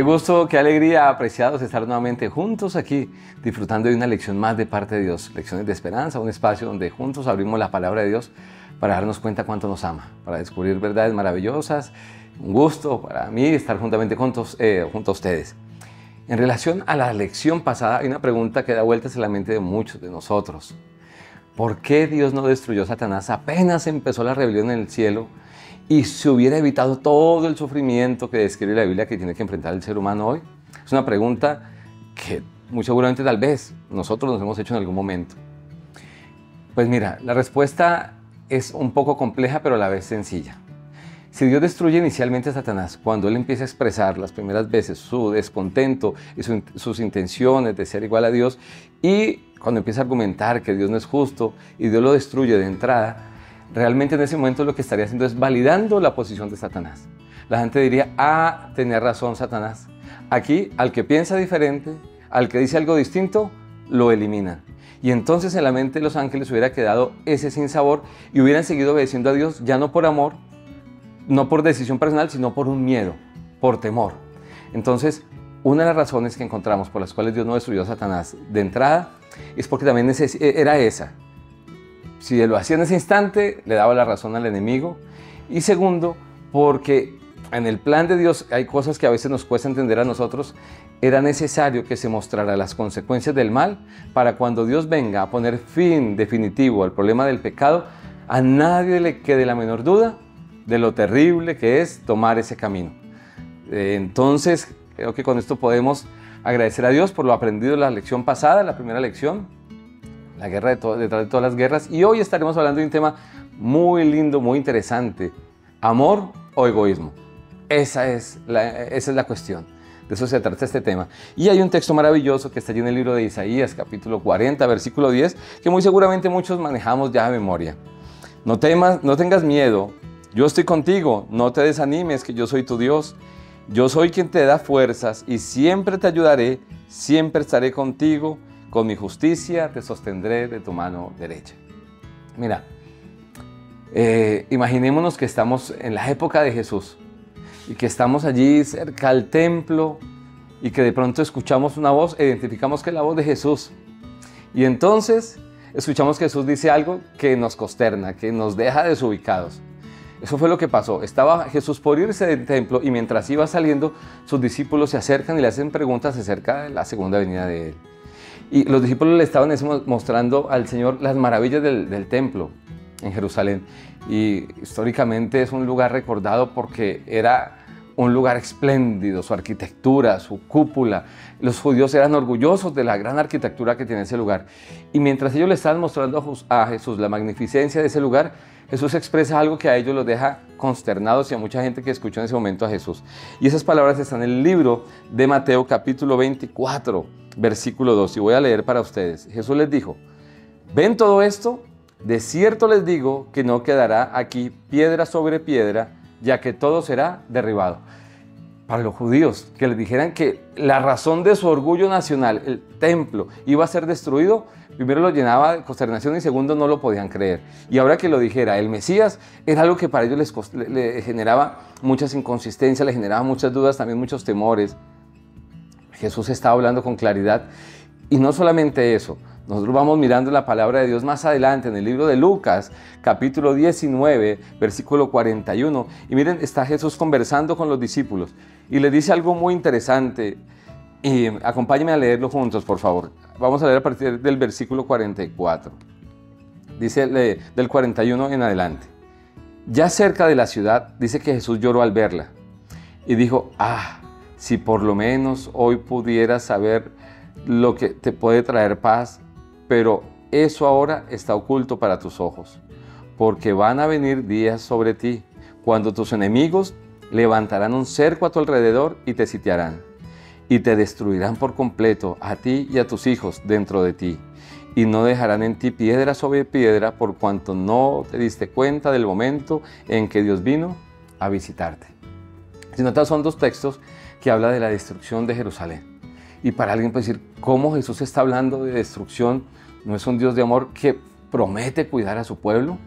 Qué gusto, qué alegría, apreciados estar nuevamente juntos aquí, disfrutando de una lección más de parte de Dios. Lecciones de esperanza, un espacio donde juntos abrimos la palabra de Dios para darnos cuenta cuánto nos ama, para descubrir verdades maravillosas. Un gusto para mí estar juntamente junto a ustedes. En relación a la lección pasada, hay una pregunta que da vueltas en la mente de muchos de nosotros. ¿Por qué Dios no destruyó a Satanás apenas empezó la rebelión en el cielo y se hubiera evitado todo el sufrimiento que describe la Biblia que tiene que enfrentar el ser humano hoy? Es una pregunta que muy seguramente tal vez nosotros nos hemos hecho en algún momento. Pues mira, la respuesta es un poco compleja pero a la vez sencilla. Si Dios destruye inicialmente a Satanás, cuando él empieza a expresar las primeras veces su descontento y sus intenciones de ser igual a Dios, y cuando empieza a argumentar que Dios no es justo y Dios lo destruye de entrada, realmente en ese momento lo que estaría haciendo es validando la posición de Satanás. La gente diría, tenía razón Satanás. Aquí, al que piensa diferente, al que dice algo distinto, lo eliminan. Y entonces en la mente de los ángeles hubiera quedado ese sinsabor y hubieran seguido obedeciendo a Dios, ya no por amor, no por decisión personal, sino por un miedo, por temor. Entonces, una de las razones que encontramos por las cuales Dios no destruyó a Satanás de entrada es porque también era esa. Si lo hacía en ese instante, le daba la razón al enemigo. Y segundo, porque en el plan de Dios hay cosas que a veces nos cuesta entender a nosotros. Era necesario que se mostrara las consecuencias del mal para cuando Dios venga a poner fin definitivo al problema del pecado, a nadie le quede la menor duda de lo terrible que es tomar ese camino. Entonces, creo que con esto podemos agradecer a Dios por lo aprendido en la lección pasada, la primera lección, la guerra detrás de todas las guerras. Y hoy estaremos hablando de un tema muy lindo, muy interesante: amor o egoísmo. Esa es la cuestión. De eso se trata este tema. Y hay un texto maravilloso que está allí en el libro de Isaías, capítulo 40, versículo 10, que muy seguramente muchos manejamos ya de memoria. No temas, no tengas miedo. Yo estoy contigo, no te desanimes, que yo soy tu Dios. Yo soy quien te da fuerzas y siempre te ayudaré, siempre estaré contigo, con mi justicia te sostendré de tu mano derecha. Mira, imaginémonos que estamos en la época de Jesús y que estamos allí cerca al templo y que de pronto escuchamos una voz, identificamos que es la voz de Jesús. Y entonces escuchamos que Jesús dice algo que nos consterna, que nos deja desubicados. Eso fue lo que pasó. Estaba Jesús por irse del templo y mientras iba saliendo, sus discípulos se acercan y le hacen preguntas acerca de la segunda venida de él. Y los discípulos le estaban mostrando al Señor las maravillas del templo en Jerusalén. Y históricamente es un lugar recordado porque era un lugar espléndido, su arquitectura, su cúpula. Los judíos eran orgullosos de la gran arquitectura que tiene ese lugar. Y mientras ellos le estaban mostrando a Jesús la magnificencia de ese lugar, Jesús expresa algo que a ellos los deja consternados y a mucha gente que escuchó en ese momento a Jesús. Y esas palabras están en el libro de Mateo, capítulo 24, versículo 2. Y voy a leer para ustedes. Jesús les dijo: ¿ven todo esto? De cierto les digo que no quedará aquí piedra sobre piedra, ya que todo será derribado. Para los judíos, que les dijeran que la razón de su orgullo nacional, el templo, iba a ser destruido, primero lo llenaba de consternación y segundo no lo podían creer. Y ahora que lo dijera el Mesías, era algo que para ellos les generaba muchas inconsistencias, les generaba muchas dudas, también muchos temores. Jesús estaba hablando con claridad. Y no solamente eso, nosotros vamos mirando la palabra de Dios más adelante en el libro de Lucas, capítulo 19, versículo 41. Y miren, está Jesús conversando con los discípulos y les dice algo muy interesante. Y acompáñenme a leerlo juntos, por favor. Vamos a leer a partir del versículo 44. Dice del 41 en adelante. Ya cerca de la ciudad, dice que Jesús lloró al verla y dijo: si por lo menos hoy pudieras saber lo que te puede traer paz, pero eso ahora está oculto para tus ojos, porque van a venir días sobre ti, cuando tus enemigos levantarán un cerco a tu alrededor y te sitiarán, y te destruirán por completo a ti y a tus hijos dentro de ti, y no dejarán en ti piedra sobre piedra, por cuanto no te diste cuenta del momento en que Dios vino a visitarte. Si notas, son dos textos que hablan de la destrucción de Jerusalén. Y para alguien puede decir, ¿cómo Jesús está hablando de destrucción? ¿No es un Dios de amor que promete cuidar a su pueblo?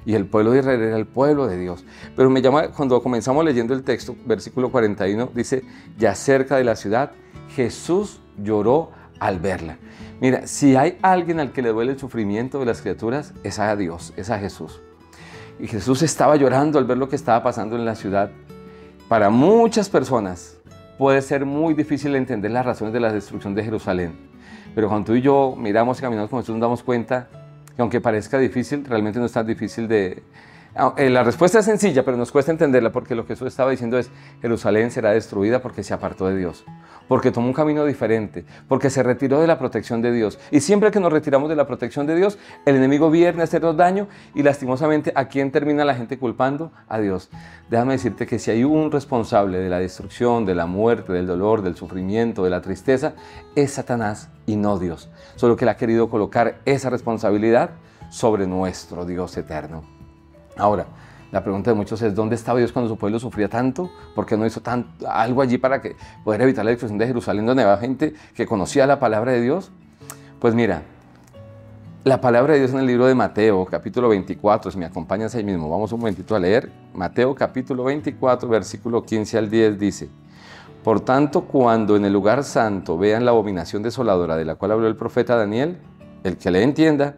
Y el pueblo de Israel era el pueblo de Dios. Pero me llama, cuando comenzamos leyendo el texto, versículo 41, dice, ya cerca de la ciudad, Jesús lloró al verla. Mira, si hay alguien al que le duele el sufrimiento de las criaturas, es a Dios, es a Jesús. Y Jesús estaba llorando al ver lo que estaba pasando en la ciudad. Para muchas personas puede ser muy difícil entender las razones de la destrucción de Jerusalén. Pero cuando tú y yo miramos y caminamos con Jesús, nos damos cuenta que aunque parezca difícil, realmente no es tan difícil de... La respuesta es sencilla, pero nos cuesta entenderla porque lo que Jesús estaba diciendo es: Jerusalén será destruida porque se apartó de Dios, porque tomó un camino diferente, porque se retiró de la protección de Dios. Y siempre que nos retiramos de la protección de Dios, el enemigo viene a hacernos daño y lastimosamente, ¿a quién termina la gente culpando? A Dios. Déjame decirte que si hay un responsable de la destrucción, de la muerte, del dolor, del sufrimiento, de la tristeza, es Satanás y no Dios. Solo que él ha querido colocar esa responsabilidad sobre nuestro Dios eterno. Ahora, la pregunta de muchos es: ¿dónde estaba Dios cuando su pueblo sufría tanto? ¿Por qué no hizo algo allí para poder evitar la destrucción de Jerusalén, donde había gente que conocía la palabra de Dios? Pues mira, la palabra de Dios en el libro de Mateo, capítulo 24, si me acompañas ahí mismo, vamos un momentito a leer. Mateo, capítulo 24, versículo 15 al 10, dice: Por tanto, cuando en el lugar santo vean la abominación desoladora de la cual habló el profeta Daniel, el que le entienda,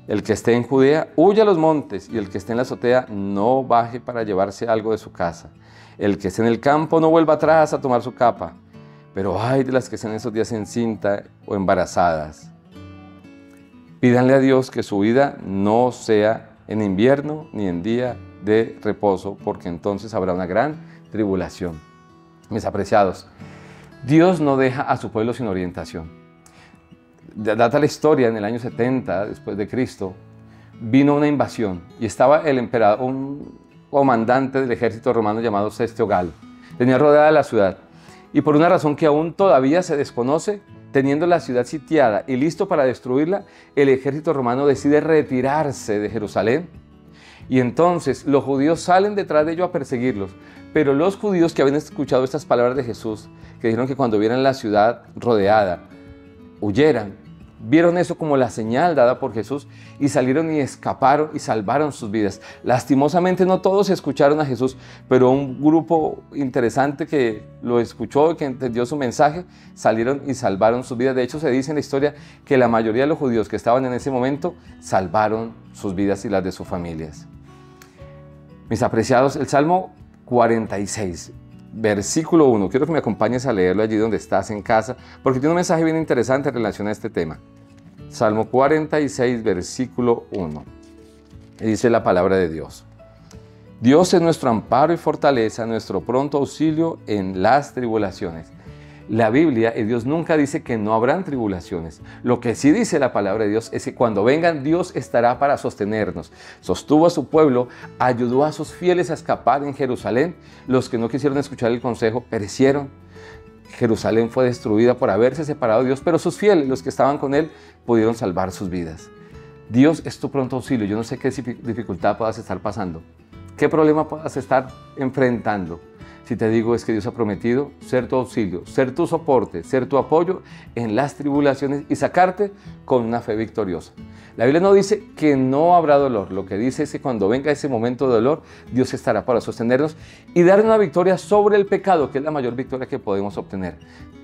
el que esté en Judea, huya a los montes, y el que esté en la azotea, no baje para llevarse algo de su casa. El que esté en el campo, no vuelva atrás a tomar su capa. Pero ay de las que estén en esos días encinta o embarazadas. Pídanle a Dios que su vida no sea en invierno ni en día de reposo, porque entonces habrá una gran tribulación. Mis apreciados, Dios no deja a su pueblo sin orientación. Data la historia, en el año 70 después de Cristo, vino una invasión y estaba el emperador, un comandante del ejército romano llamado Cestio Galo. Tenía rodeada la ciudad y por una razón que aún todavía se desconoce, teniendo la ciudad sitiada y listo para destruirla, el ejército romano decide retirarse de Jerusalén. Y entonces los judíos salen detrás de ellos a perseguirlos. Pero los judíos que habían escuchado estas palabras de Jesús, que dijeron que cuando vieran la ciudad rodeada, huyeran, vieron eso como la señal dada por Jesús y salieron y escaparon y salvaron sus vidas. Lastimosamente no todos escucharon a Jesús, pero un grupo interesante que lo escuchó y que entendió su mensaje, salieron y salvaron sus vidas. De hecho, se dice en la historia que la mayoría de los judíos que estaban en ese momento salvaron sus vidas y las de sus familias. Mis apreciados, el Salmo 46. Versículo 1, quiero que me acompañes a leerlo allí donde estás en casa, porque tiene un mensaje bien interesante en relación a este tema. Salmo 46, versículo 1. Y dice la palabra de Dios: Dios es nuestro amparo y fortaleza, nuestro pronto auxilio en las tribulaciones. La Biblia y Dios nunca dice que no habrán tribulaciones. Lo que sí dice la palabra de Dios es que cuando vengan, Dios estará para sostenernos. Sostuvo a su pueblo, ayudó a sus fieles a escapar en Jerusalén. Los que no quisieron escuchar el consejo perecieron. Jerusalén fue destruida por haberse separado de Dios, pero sus fieles, los que estaban con él, pudieron salvar sus vidas. Dios es tu pronto auxilio. Yo no sé qué dificultad puedas estar pasando, qué problema puedas estar enfrentando. Si te digo es que Dios ha prometido ser tu auxilio, ser tu soporte, ser tu apoyo en las tribulaciones y sacarte con una fe victoriosa. La Biblia no dice que no habrá dolor, lo que dice es que cuando venga ese momento de dolor, Dios estará para sostenernos y dar una victoria sobre el pecado, que es la mayor victoria que podemos obtener.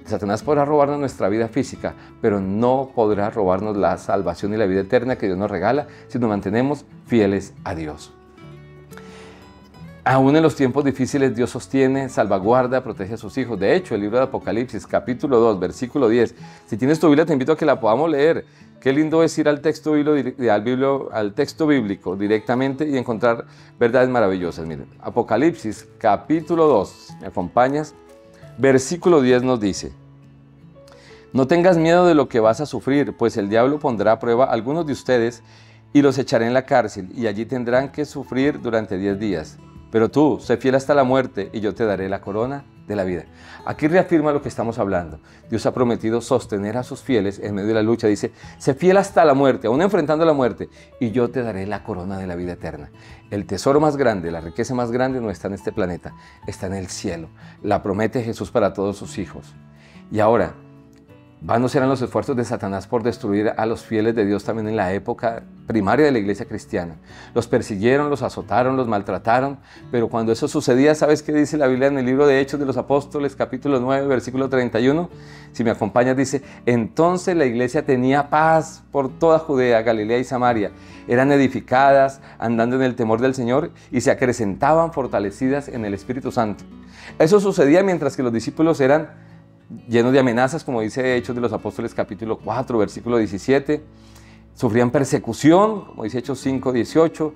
Satanás podrá robarnos nuestra vida física, pero no podrá robarnos la salvación y la vida eterna que Dios nos regala si nos mantenemos fieles a Dios. Aún en los tiempos difíciles, Dios sostiene, salvaguarda, protege a sus hijos. De hecho, el libro de Apocalipsis, capítulo 2, versículo 10. Si tienes tu Biblia, te invito a que la podamos leer. Qué lindo es ir al texto bíblico directamente y encontrar verdades maravillosas. Miren, Apocalipsis, capítulo 2. ¿Me acompañas? Versículo 10 nos dice: No tengas miedo de lo que vas a sufrir, pues el diablo pondrá a prueba a algunos de ustedes y los echaré en la cárcel, y allí tendrán que sufrir durante 10 días. Pero tú, sé fiel hasta la muerte, y yo te daré la corona de la vida. Aquí reafirma lo que estamos hablando. Dios ha prometido sostener a sus fieles en medio de la lucha. Dice: sé fiel hasta la muerte, aún enfrentando la muerte, y yo te daré la corona de la vida eterna. El tesoro más grande, la riqueza más grande no está en este planeta, está en el cielo. La promete Jesús para todos sus hijos. Y ahora, Vanos eran los esfuerzos de Satanás por destruir a los fieles de Dios también en la época primaria de la iglesia cristiana. Los persiguieron, los azotaron, los maltrataron, pero cuando eso sucedía, ¿sabes qué dice la Biblia en el libro de Hechos de los Apóstoles, capítulo 9, versículo 31? Si me acompañas, dice: entonces la iglesia tenía paz por toda Judea, Galilea y Samaria. Eran edificadas, andando en el temor del Señor, y se acrecentaban fortalecidas en el Espíritu Santo. Eso sucedía mientras que los discípulos eran llenos de amenazas, como dice Hechos de los Apóstoles capítulo 4, versículo 17. Sufrían persecución, como dice Hechos 5, 18.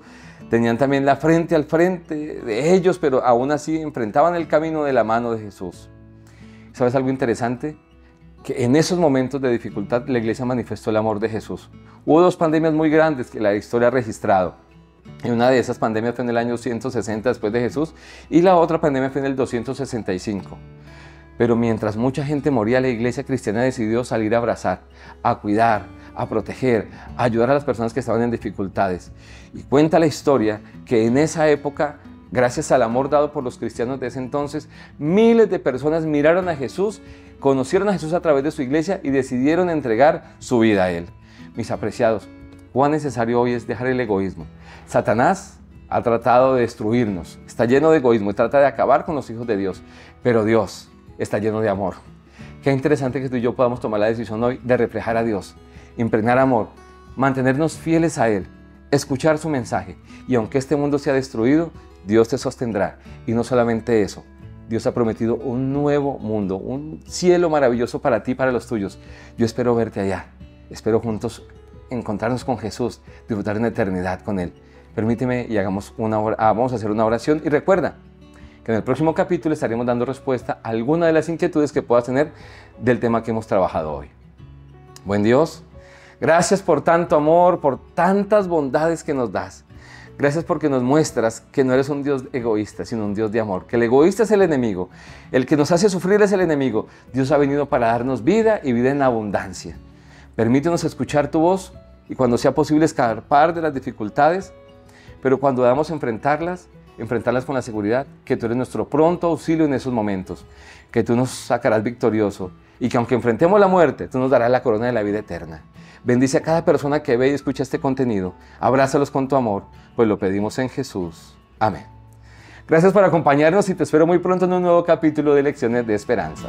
Tenían también la frente al frente de ellos, pero aún así enfrentaban el camino de la mano de Jesús. ¿Sabes algo interesante? Que en esos momentos de dificultad la iglesia manifestó el amor de Jesús. Hubo dos pandemias muy grandes que la historia ha registrado. Y una de esas pandemias fue en el año 160 después de Jesús, y la otra pandemia fue en el 265. Pero mientras mucha gente moría, la iglesia cristiana decidió salir a abrazar, a cuidar, a proteger, a ayudar a las personas que estaban en dificultades. Y cuenta la historia que en esa época, gracias al amor dado por los cristianos de ese entonces, miles de personas miraron a Jesús, conocieron a Jesús a través de su iglesia y decidieron entregar su vida a Él. Mis apreciados, cuán necesario hoy es dejar el egoísmo. Satanás ha tratado de destruirnos, está lleno de egoísmo y trata de acabar con los hijos de Dios, pero Dios está lleno de amor. Qué interesante que tú y yo podamos tomar la decisión hoy de reflejar a Dios, impregnar amor, mantenernos fieles a Él, escuchar su mensaje. Y aunque este mundo sea destruido, Dios te sostendrá. Y no solamente eso, Dios ha prometido un nuevo mundo, un cielo maravilloso para ti y para los tuyos. Yo espero verte allá, espero juntos encontrarnos con Jesús, disfrutar en eternidad con Él. Permíteme y vamos a hacer una oración. Y recuerda que en el próximo capítulo estaremos dando respuesta a alguna de las inquietudes que puedas tener del tema que hemos trabajado hoy. Buen Dios, gracias por tanto amor, por tantas bondades que nos das. Gracias porque nos muestras que no eres un Dios egoísta, sino un Dios de amor. Que el egoísta es el enemigo, el que nos hace sufrir es el enemigo. Dios ha venido para darnos vida y vida en abundancia. Permítenos escuchar tu voz y cuando sea posible escapar de las dificultades, pero cuando debamos enfrentarlas con la seguridad que tú eres nuestro pronto auxilio en esos momentos, que tú nos sacarás victorioso y que aunque enfrentemos la muerte, tú nos darás la corona de la vida eterna. Bendice a cada persona que ve y escucha este contenido, abrázalos con tu amor, pues lo pedimos en Jesús. Amén. Gracias por acompañarnos y te espero muy pronto en un nuevo capítulo de Lecciones de Esperanza.